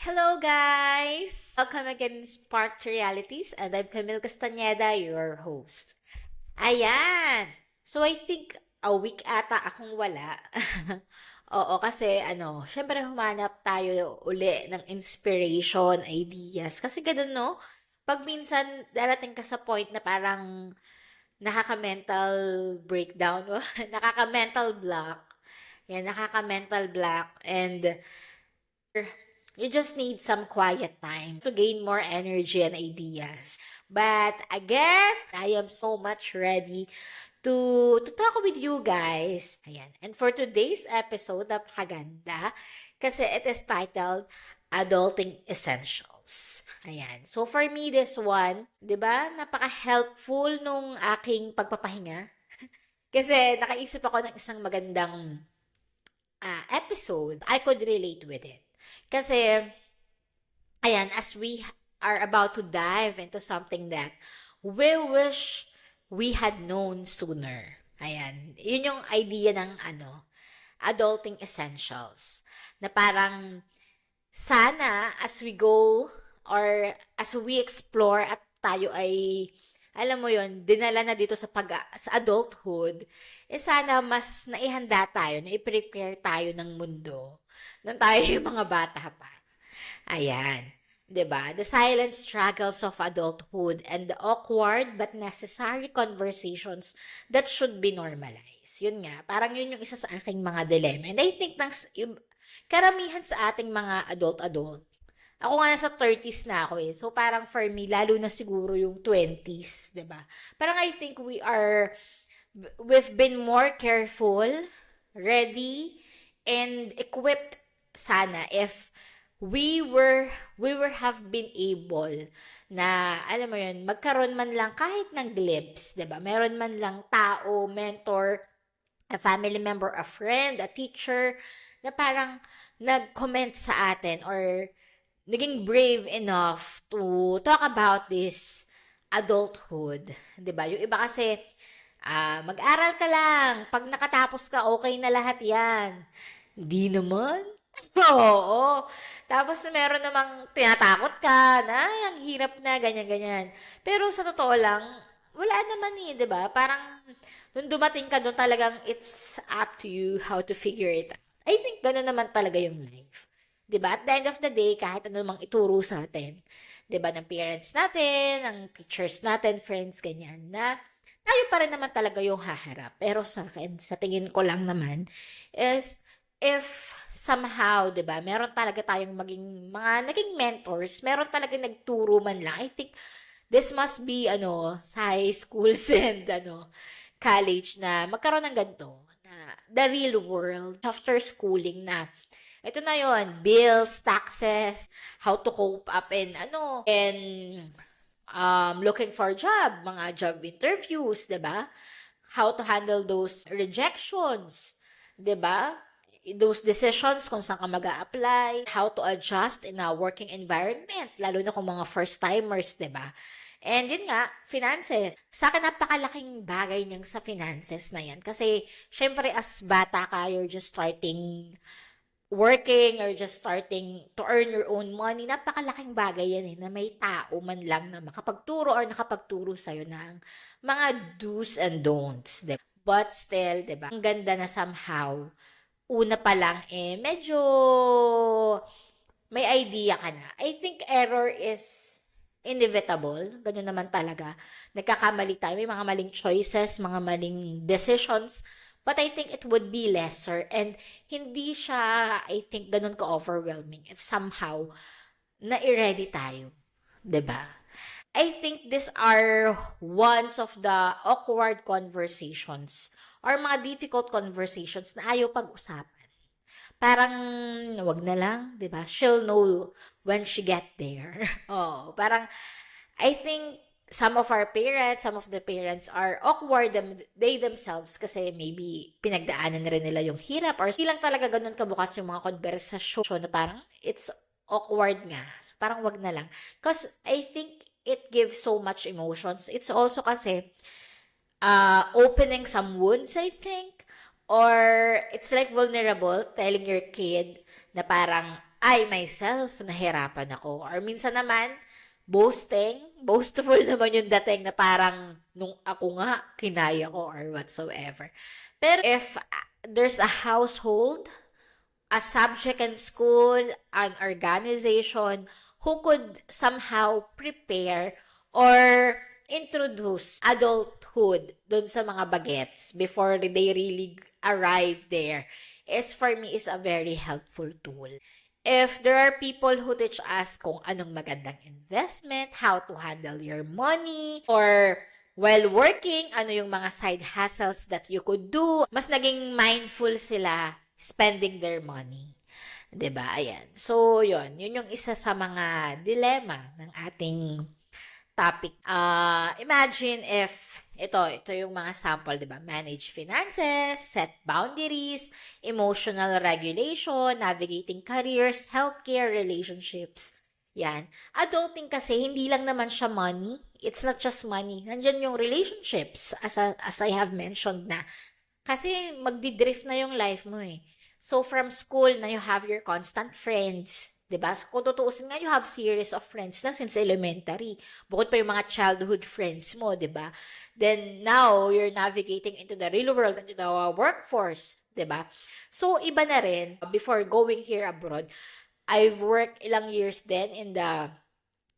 Hello, guys! Welcome again in Spark to Realities, and I'm Camille Castaneda, your host. Ayan! So, I think a week ata akong wala. Oo, kasi syempre humanap tayo uli ng inspiration, ideas. Kasi ganun, no? Pag minsan darating ka sa point na parang nakaka-mental breakdown, nakaka-mental block. Yan, nakaka-mental block. And you just need some quiet time to gain more energy and ideas. But again, I am so much ready to talk with you guys. Ayan. And for today's episode, napakaganda kasi it is titled Adulting Essentials. Ayan. So for me, this one, di ba, napaka-helpful nung aking pagpapahinga. Kasi nakaisip ako ng isang magandang episode. I could relate with it. Kasi, ayan, as we are about to dive into something that we wish we had known sooner. Ayan, yun yung idea ng adulting essentials. Na parang sana as we go or as we explore at tayo ay alam mo yon dinala na dito sa adulthood, sana mas naihanda tayo, na i-prepare tayo ng mundo nung tayo yung mga bata pa. Ayan. 'Di ba? The silent struggles of adulthood and the awkward but necessary conversations that should be normalized. Yun nga, parang yun yung isa sa aking mga dilemma. And I think yung karamihan sa ating mga adult-adult, ako nga nasa 30s na ako eh. So parang for me, lalo na siguro yung 20s, 'di ba? Parang I think we've been more careful, ready, and equipped sana if we were have been able na alam mo yun, magkaroon man lang kahit ng glimpse, 'di ba? Meron man lang tao, mentor, a family member, a friend, a teacher na parang nag-comment sa atin or naging brave enough to talk about this adulthood. 'Di ba? Yung iba kasi, mag-aral ka lang. Pag nakatapos ka, okay na lahat yan. Hindi naman. Oo. Tapos meron namang tinatakot ka na, "Ay, ang hirap na, ganyan-ganyan." Pero sa totoo lang, wala naman eh, 'di ba? Parang nung dumating ka doon talagang it's up to you how to figure it out. I think gano'n naman talaga yung life. 'Di ba? At the end of the day, kahit ano namang ituro sa atin, 'di ba, ng parents natin, ng teachers natin, friends, ganyan, na tayo pa rin naman talaga yung haharap. Pero sa akin, sa tingin ko lang naman, is if somehow, 'di ba, meron talaga tayong naging mentors, meron talaga nagturo man lang. I think this must be sa high schools and college na magkaroon ng ganito na the real world after schooling na ito na yon, bills, taxes, how to cope up and looking for job, mga job interviews, 'di ba? How to handle those rejections, 'di ba? Those decisions kung saan ka mag-a-apply, how to adjust in a working environment, lalo na kung mga first-timers, 'di ba? And yun nga, finances. Sa akin, napakalaking bagay niyang sa finances na yan. Kasi, syempre, as bata ka, you're just starting working or just starting to earn your own money, napakalaking bagay yan eh, na may tao man lang na makapagturo or nakapagturo sa'yo ng mga do's and don'ts. Diba? But still, diba, ang ganda na somehow, una pa lang medyo may idea ka na. I think error is inevitable. Ganun naman talaga. Nagkakamali tayo. May mga maling choices, mga maling decisions. But I think it would be lesser and hindi siya, I think, ganun ka-overwhelming if somehow na-ready tayo. 'Di ba? I think these are ones of the awkward conversations or mga difficult conversations na ayaw pag-usapan. Parang, wag na lang, 'di ba? She'll know when she get there. Oh, parang I think some of the parents are awkward they themselves kasi maybe pinagdaanan na rin nila yung hirap or silang talaga ganun kabukas yung mga konversasyon na parang it's awkward nga. So, parang wag na lang. Because I think it gives so much emotions. It's also kasi opening some wounds, I think. Or it's like vulnerable telling your kid na parang I myself, nahirapan ako. Or minsan naman, boastful naman yung dating na parang nung ako nga, kinaya ko or whatsoever. Pero if there's a household, a subject in school, an organization who could somehow prepare or introduce adulthood dun sa mga bagets before they really arrive there is for me is a very helpful tool. If there are people who teach us kung anong magandang investment, how to handle your money, or while working, ano yung mga side hustles that you could do, mas naging mindful sila spending their money. 'Di ba? Ayan. So, yun yung isa sa mga dilemma ng ating topic. Imagine if ito yung mga sample, 'di ba? Manage finances, set boundaries, emotional regulation, navigating careers, healthcare, relationships. Yan. Adulting kasi hindi lang naman siya money. It's not just money. Nandiyan yung relationships as I have mentioned na. Kasi magdi-drift na yung life mo eh. So from school na you have your constant friends, 'di ba? So, kung tutuusin nga, you have series of friends na since elementary. Bukod pa yung mga childhood friends mo, 'di ba? Then now you're navigating into the real world, into the workforce, 'di ba? So iba na rin before going here abroad. I've worked ilang years then in the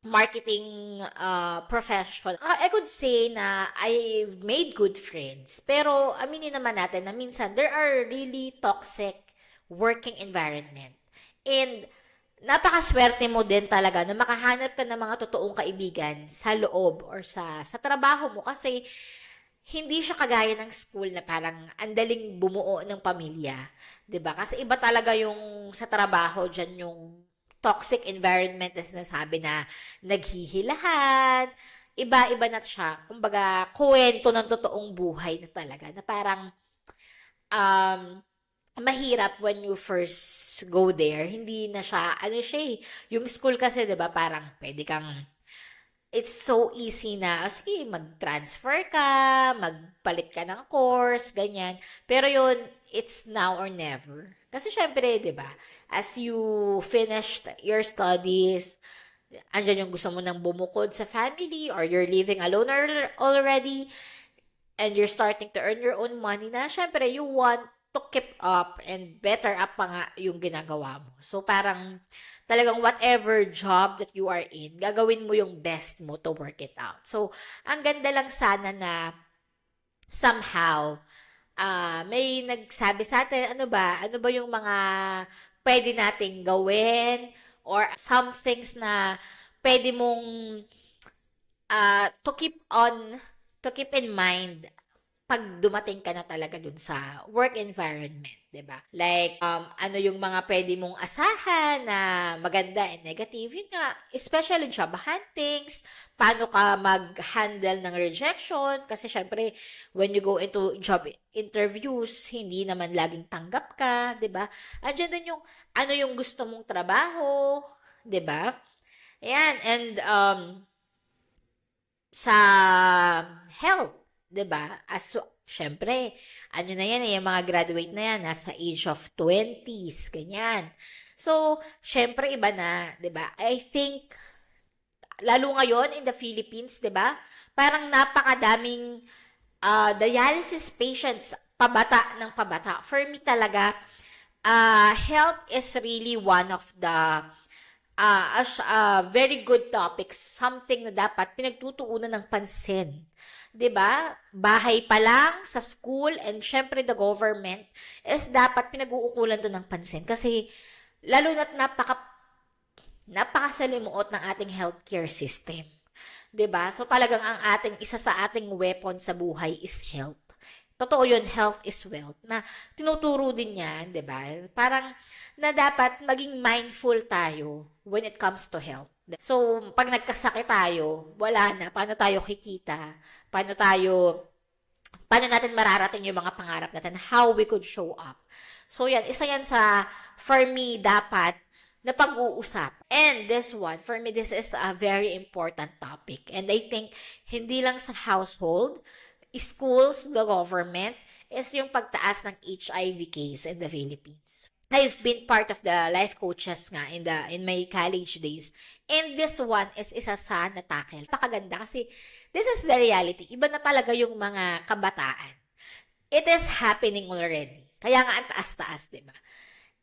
marketing profession. I could say na I've made good friends. Pero aminin naman natin na minsan there are really toxic working environment. And napakaswerte mo din talaga na makahanap ka ng mga totoong kaibigan sa loob or sa trabaho mo kasi hindi siya kagaya ng school na parang andaling bumuo ng pamilya. 'Di ba? Kasi iba talaga yung sa trabaho diyan yung toxic environment na sinasabi na naghihilahan, iba-iba na siya. Kumbaga, kwento ng totoong buhay na talaga. Na parang, mahirap when you first go there. Hindi na siya, yung school kasi, di ba, parang pwede kang, it's so easy na, sige, mag-transfer ka, magpalit ka ng course, ganyan. Pero yun, it's now or never. Kasi syempre, di ba, as you finished your studies, andyan yung gusto mo nang bumukod sa family or you're living alone already and you're starting to earn your own money na, syempre, you want to keep up and better up pa nga yung ginagawa mo. So, parang talagang whatever job that you are in, gagawin mo yung best mo to work it out. So, ang ganda lang sana na somehow, may nagsabi sa atin, ano ba yung mga pwede nating gawin or some things na pwede mong to keep in mind pag dumating ka na talaga dun sa work environment, 'di ba? Like ano yung mga pwede mong asahan na maganda and negative, yun nga, especially job huntings, paano ka mag-handle ng rejection kasi syempre when you go into job interviews, hindi naman laging tanggap ka, 'di ba? Andiyan din yung ano yung gusto mong trabaho, 'di ba? Ayan, and sa health, 'di ba? Syempre, ano na yan, yung mga graduate na yan, nasa age of 20s, ganyan. So, syempre, iba na, 'di ba? I think, lalo ngayon in the Philippines, 'di ba? Parang napakadaming dialysis patients, pabata ng pabata. For me talaga, health is really one of the very good topics, something na dapat pinagtutuunan ng pansin. 'Di ba? Bahay pa lang, sa school, and syempre the government is dapat pinag-uukulan doon ng pansin. Kasi, lalo na't napakasalimuot ng ating healthcare system. 'Di ba? So, talagang isa sa ating weapon sa buhay is health. Totoo yun, health is wealth. Na tinuturo din yan, 'di ba? Parang na dapat maging mindful tayo when it comes to health. So, pag nagkasakit tayo, wala na. Paano tayo kikita? Paano natin mararating yung mga pangarap natin? How we could show up? So, yan. Isa yan for me, dapat na pag-uusap. And this one, for me, this is a very important topic. And I think, hindi lang sa household, schools, the government, is yung pagtaas ng HIV case in the Philippines. I've been part of the life coaches nga in my college days. And this one is isa sa natakil. Napakaganda kasi this is the reality. Iba na talaga yung mga kabataan. It is happening already. Kaya nga ang taas-taas, di ba?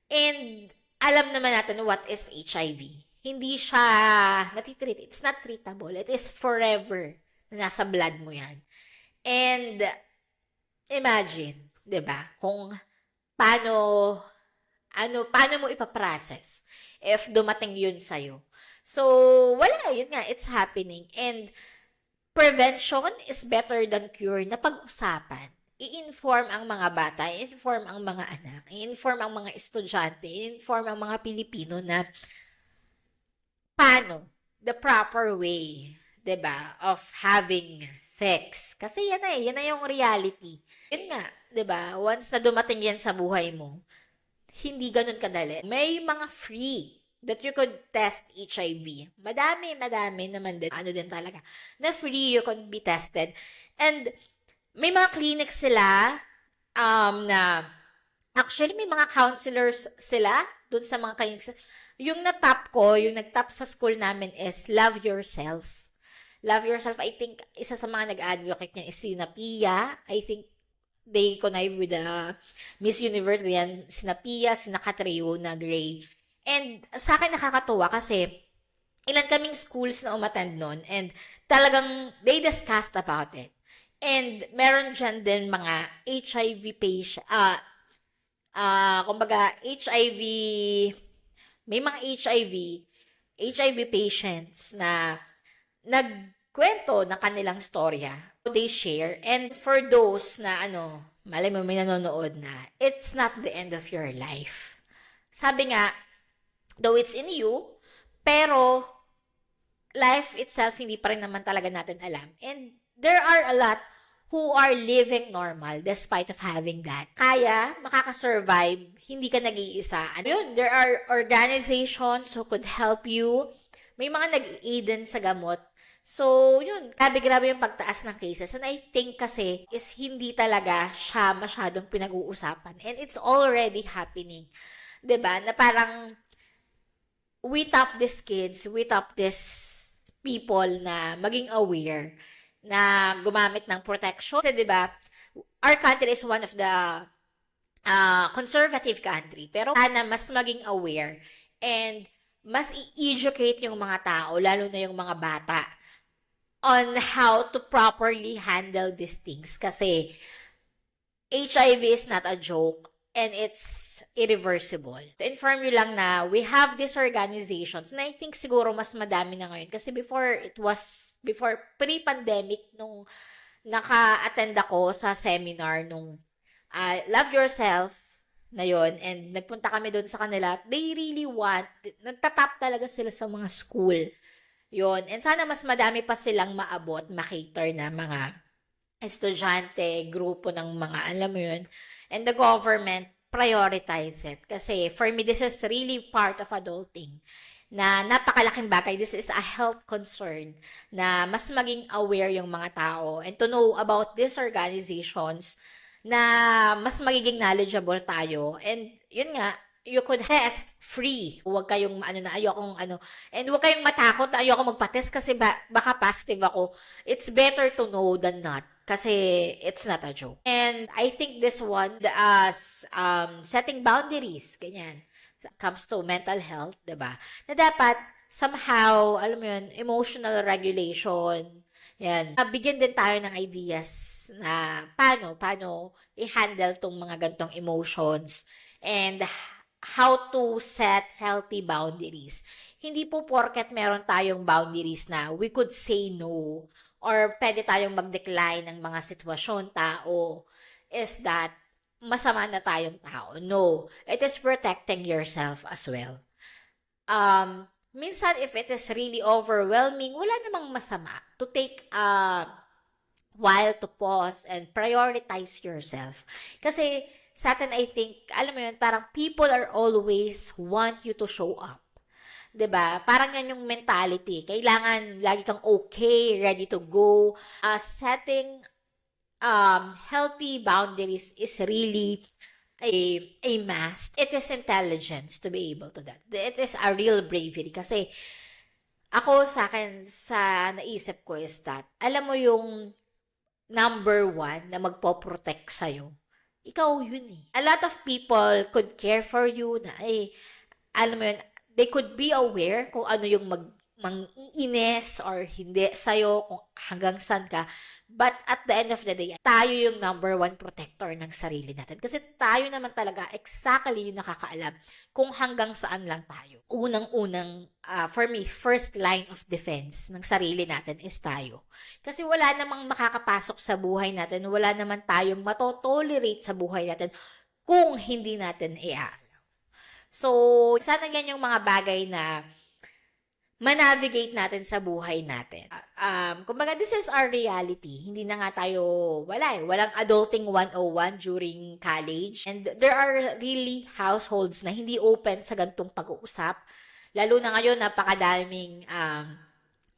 And alam naman natin what is HIV. Hindi siya natitreat. It's not treatable. It is forever na nasa blood mo yan. And imagine, di ba, kung paano mo ipaprocess if dumating yun sa'yo. So, wala, yun nga, it's happening. And prevention is better than cure na pag-usapan. I-inform ang mga bata, i-inform ang mga anak, i-inform ang mga estudyante, i-inform ang mga Pilipino na paano, the proper way, 'di ba, of having sex. Kasi yan na yung reality. Yun nga, 'di ba, once na dumating yan sa buhay mo, hindi ganun kadali. May mga free that you could test HIV. Madami naman din. Ano din talaga. Na free you could be tested. And may mga clinics sila na actually may mga counselors sila doon sa mga clinics. Yung nag-top sa school namin is Love Yourself. Love Yourself, I think, isa sa mga nag-advocate niya is si Pia. I think they connive with the Miss Universe, ganyan, sina Pia, sina Catriona Gray. And sa akin nakakatuwa kasi ilan kaming schools na umattend nun and talagang they discussed about it. And meron dyan din mga HIV patient, kumbaga HIV, may mga HIV patients na nagkwento ng kanilang storya. They share. And for those na malay mo may nanonood na, it's not the end of your life. Sabi nga, though it's in you, pero life itself hindi pa rin naman talaga natin alam. And there are a lot who are living normal despite of having that. Kaya, makakasurvive, hindi ka nag-iisa. There are organizations who could help you. May mga nag-aid din sa gamot. So, yun, grabe yung pagtaas ng cases. And I think kasi is hindi talaga siya masyadong pinag-uusapan. And it's already happening. 'Di ba? Na parang we top these kids, we top these people na maging aware na gumamit ng protection. Kasi 'di ba, our country is one of the conservative country. Pero sana mas maging aware and mas i-educate yung mga tao, lalo na yung mga bata, on how to properly handle these things. Kasi HIV is not a joke and it's irreversible. To inform you lang na we have these organizations na I think siguro mas madami na ngayon. Kasi before pre-pandemic, nung naka-attend ako sa seminar nung Love Yourself na yon and nagpunta kami doon sa kanila, they really nagtatap talaga sila sa mga school. Yon. And sana mas madami pa silang maabot, makater na mga estudyante, grupo ng mga, alam mo yun, and the government prioritize it. Kasi for me, this is really part of adulting na napakalaking bagay. This is a health concern na mas maging aware yung mga tao and to know about these organizations na mas magiging knowledgeable tayo. And yun nga, you could test free. Huwag kayong and huwag kayong matakot na ayoko magpa-test kasi baka positive ako. It's better to know than not. Kasi it's not a joke. And I think this one, setting boundaries, ganyan, comes to mental health, diba? Na dapat, somehow, alam mo yun, emotional regulation, yan. Bigyan din tayo ng ideas na paano i-handle tong mga gantong emotions and how to set healthy boundaries. Hindi po porket meron tayong boundaries na we could say no or pwede tayong mag-decline ng mga sitwasyon, tao, is that masama na tayong tao. No. It is protecting yourself as well. Minsan, if it is really overwhelming, wala namang masama to take a while to pause and prioritize yourself. Kasi, sa atin, I think, alam mo yun, parang people are always want you to show up. 'Di ba? Parang yan yung mentality. Kailangan lagi kang okay, ready to go. Setting healthy boundaries is really a mast. It is intelligence to be able to that. It is a real bravery kasi ako sa akin, sa naisip ko is that, alam mo yung number one na magpo-protect sa'yo, ikaw yun eh. A lot of people could care for you na alam mo yun, they could be aware kung ano yung mang-iinis or hindi sa'yo, kung hanggang saan ka. But at the end of the day, tayo yung number one protector ng sarili natin. Kasi tayo naman talaga exactly yung nakakaalam kung hanggang saan lang tayo. Unang-unang, for me, first line of defense ng sarili natin is tayo. Kasi wala namang makakapasok sa buhay natin, wala naman tayong matotolerate sa buhay natin kung hindi natin iaalam. So, sana yan yung mga bagay na manavigate natin sa buhay natin. Kumbaga, this is our reality. Hindi na nga tayo, walang adulting 101 during college. And there are really households na hindi open sa gantong pag-uusap. Lalo na ngayon, napakadaming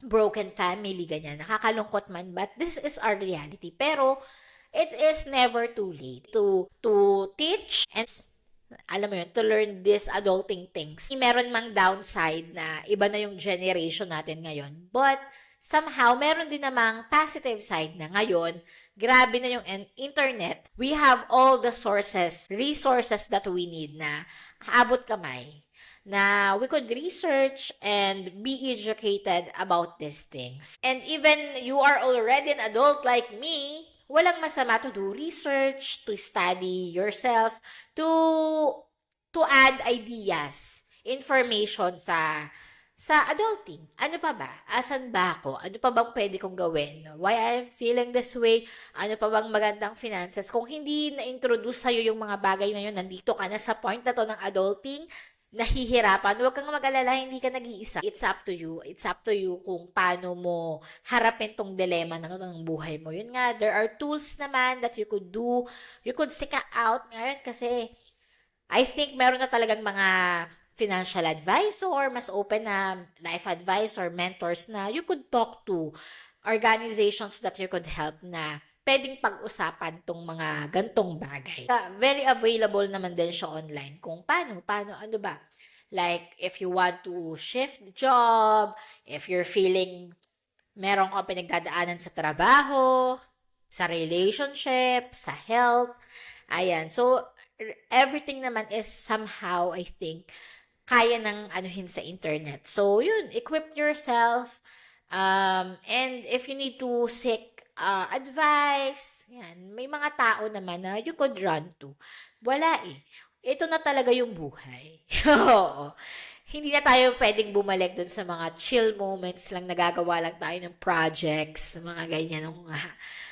broken family, ganyan. Nakakalungkot man, but this is our reality. Pero, it is never too late to teach and alam mo yun, to learn these adulting things. Meron mang downside na iba na yung generation natin ngayon. But, somehow, meron din namang positive side na ngayon, grabe na yung internet. We have all the resources that we need na abot kamay. Na we could research and be educated about these things. And even you are already an adult like me, walang masama to do research, to study yourself, to add ideas, information sa adulting. Ano pa ba? Asan ba ako? Ano pa bang pwede kong gawin? Why I'm feeling this way? Ano pa bang magandang finances? Kung hindi na-introduce sa'yo yung mga bagay na yun, nandito ka na sa point na to ng adulting, nahihirapan, huwag kang mag-alala, hindi ka nag-iisa. It's up to you. It's up to you kung paano mo harapin tong dilemma na ng buhay mo. Yun nga, there are tools naman that you could do. You could seek out ngayon kasi I think meron na talagang mga financial advisor, mas open na life advisor, mentors na you could talk to, organizations that you could help na pwedeng pag-usapan tong mga gantong bagay. Very available naman din siya online kung paano, ano ba? Like, if you want to shift job, if you're feeling meron kang pinagdadaanan sa trabaho, sa relationship, sa health, ayan. So, everything naman is somehow, I think, kaya ng anuhin sa internet. So, yun, equip yourself, and if you need to seek advice, yan, may mga tao naman na you could run to. Wala eh. Ito na talaga yung buhay. Oo. Hindi na tayo pwedeng bumalik dun sa mga chill moments lang, nagagawa lang tayo ng projects, mga ganyan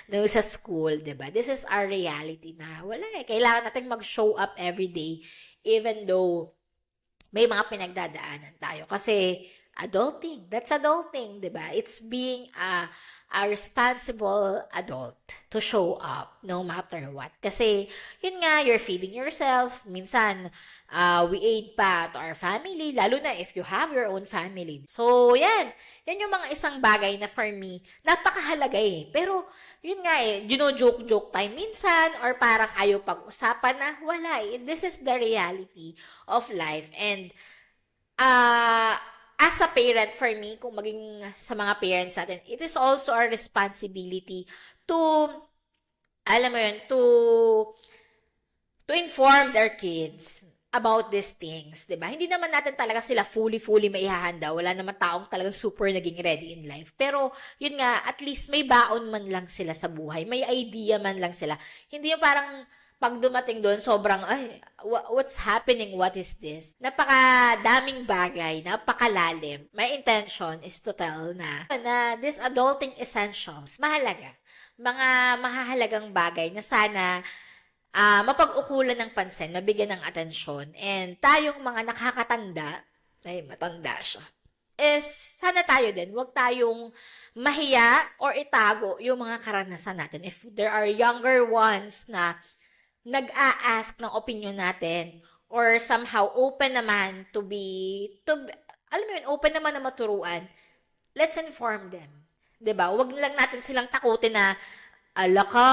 nung sa school, diba? This is our reality na wala eh. Kailangan natin mag-show up every day, even though may mga pinagdadaanan tayo. Kasi adulting, that's adulting, diba? It's being a responsible adult to show up no matter what. Kasi, yun nga, you're feeding yourself. Minsan, we aid pa to our family, lalo na if you have your own family. So, yan. Yan yung mga isang bagay na for me, napakahalaga eh. Pero, yun nga eh, joke time minsan, or parang ayaw pag-usapan na, wala eh. This is the reality of life. And, as a parent, for me, kung maging sa mga parents natin, it is also our responsibility to, alam mo yun, to inform their kids about these things, diba? Hindi naman natin talaga sila fully maihahanda. Wala naman taong talagang super naging ready in life. Pero, yun nga, at least may baon man lang sila sa buhay. May idea man lang sila. Hindi yung parang, pag dumating doon, sobrang, what's happening? What is this? Napakadaming bagay, napakalalim. My intention is to tell na this adulting essentials, mahalaga. Mga mahahalagang bagay na sana mapag-ukulan ng pansin, mabigyan ng atensyon. And tayong mga nakakatanda, ay matanda siya, is sana tayo din, huwag tayong mahiya or itago yung mga karanasan natin. If there are younger ones na nag-a-ask ng opinion natin or somehow open naman alam mo yun, open naman na maturuan, let's inform them. 'Di ba? Huwag lang natin silang takutin na ala ka,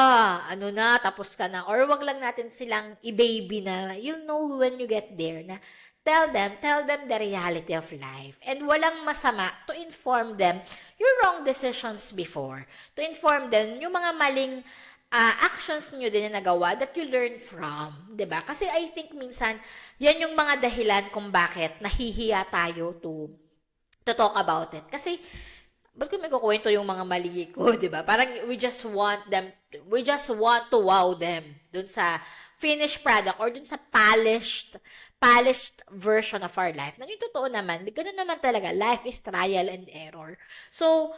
ano na, tapos ka na. Or wag lang natin silang i-baby na, you'll know when you get there na tell them the reality of life. And walang masama to inform them your wrong decisions before. To inform them yung mga maling actions nyo din na nagawa that you learn from. 'Di ba? Kasi I think minsan, yan yung mga dahilan kung bakit nahihiya tayo to talk about it. Kasi, ba't ko may kukwento yung mga mali ko, di ba? Parang we just want to wow them dun sa finished product or dun sa polished version of our life. Na yung totoo naman, ganoon naman talaga. Life is trial and error. So,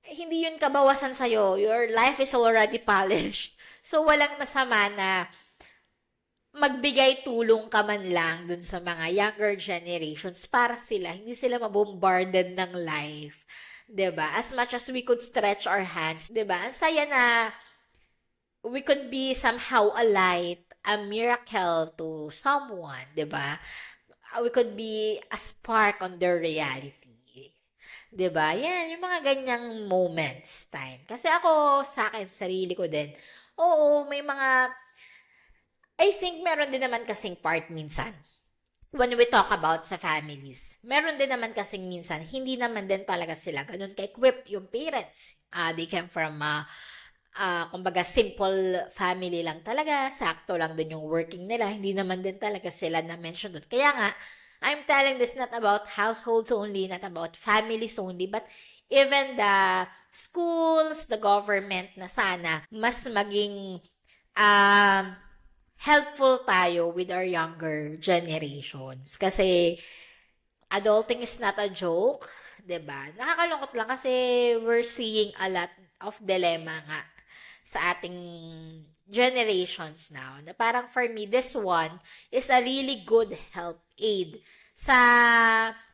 hindi yun kabawasan sa'yo. Your life is already polished. So, walang masama na magbigay tulong ka man lang dun sa mga younger generations para hindi sila mabombarded ng life. 'Di ba? As much as we could stretch our hands, 'di ba? Ang saya na we could be somehow a light, a miracle to someone, 'di ba? We could be a spark on their reality. 'Di ba? Yan, yung mga ganyang moments time. Kasi ako, sa akin, sarili ko din, oo, may mga I think meron din naman kasing part minsan when we talk about sa families. Meron din naman kasing minsan, hindi naman din talaga sila ganun ka-equipped yung parents. They came from, kumbaga, simple family lang talaga. Sakto lang din yung working nila. Hindi naman din talaga sila na-mention doon. Kaya nga, I'm telling this not about households only, not about families only, but even the schools, the government na sana mas maging helpful tayo with our younger generations. Kasi adulting is not a joke, 'di ba? Nakakalungkot lang kasi we're seeing a lot of dilemma nga sa ating generations now. Na parang for me, this one is a really good help aid sa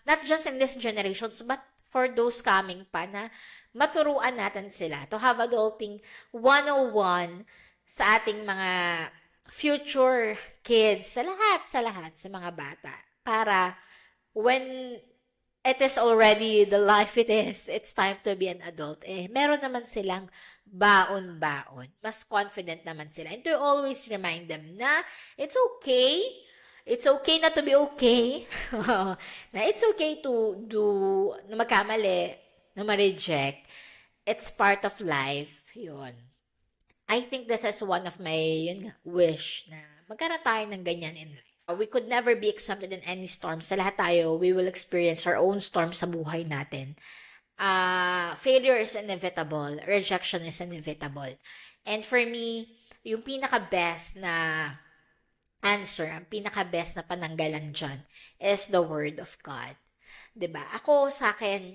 not just in this generations but for those coming pa na maturuan natin sila to have adulting 101 sa ating mga future kids, sa lahat, sa mga bata. Para when it is already the life it is, it's time to be an adult, meron naman silang baon-baon. Mas confident naman sila. And to always remind them na it's okay. It's okay not to be okay. Na it's okay to na magkamali, na ma-reject. It's part of life. Yun. I think this is one of my wish na magkaroon tayo ng ganyan in life. We could never be exempted in any storm. Sa lahat tayo, we will experience our own storm sa buhay natin. Failure is inevitable. Rejection is inevitable. And for me, yung pinaka-best na answer, ang pinaka-best na pananggalan dyan is the Word of God. 'Di ba? Ako, sa akin,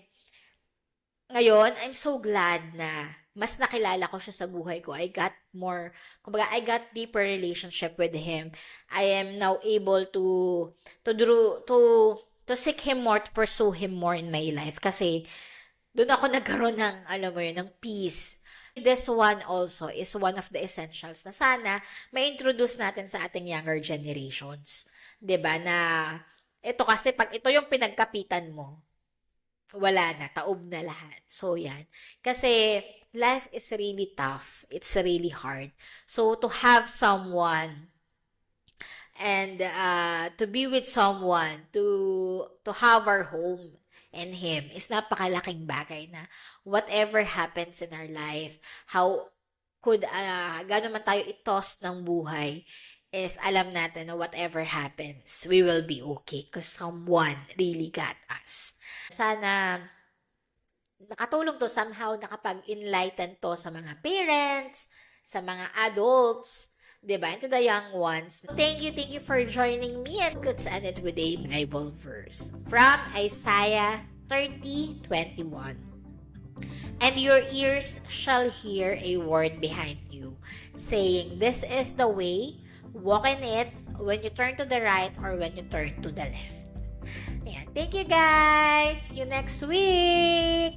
ngayon, I'm so glad na mas nakilala ko siya sa buhay ko. I got deeper relationship with Him. I am now able to seek Him more, to pursue Him more in my life. Kasi, doon ako nagkaroon ng, ng peace. This one also is one of the essentials na sana ma-introduce natin sa ating younger generations. 'Di ba? Na, ito kasi, pag ito yung pinagkapitan mo, wala na, taob na lahat. So, yan. Kasi, life is really tough. It's really hard. So, to have someone and to be with someone, to have our home in Him is napakalaking bagay na whatever happens in our life, how could, gano'n man tayo itos ng buhay, is alam natin na whatever happens, we will be okay because someone really got us. Sana nakatulong to somehow, nakapag-enlighten to sa mga parents, sa mga adults, 'di ba? And to the young ones. Thank you for joining me, and let's end it with a Bible verse from Isaiah 30:21. And your ears shall hear a word behind you, saying, "This is the way, walk in it, when you turn to the right or when you turn to the left." Ayan. Thank you, guys! See you next week!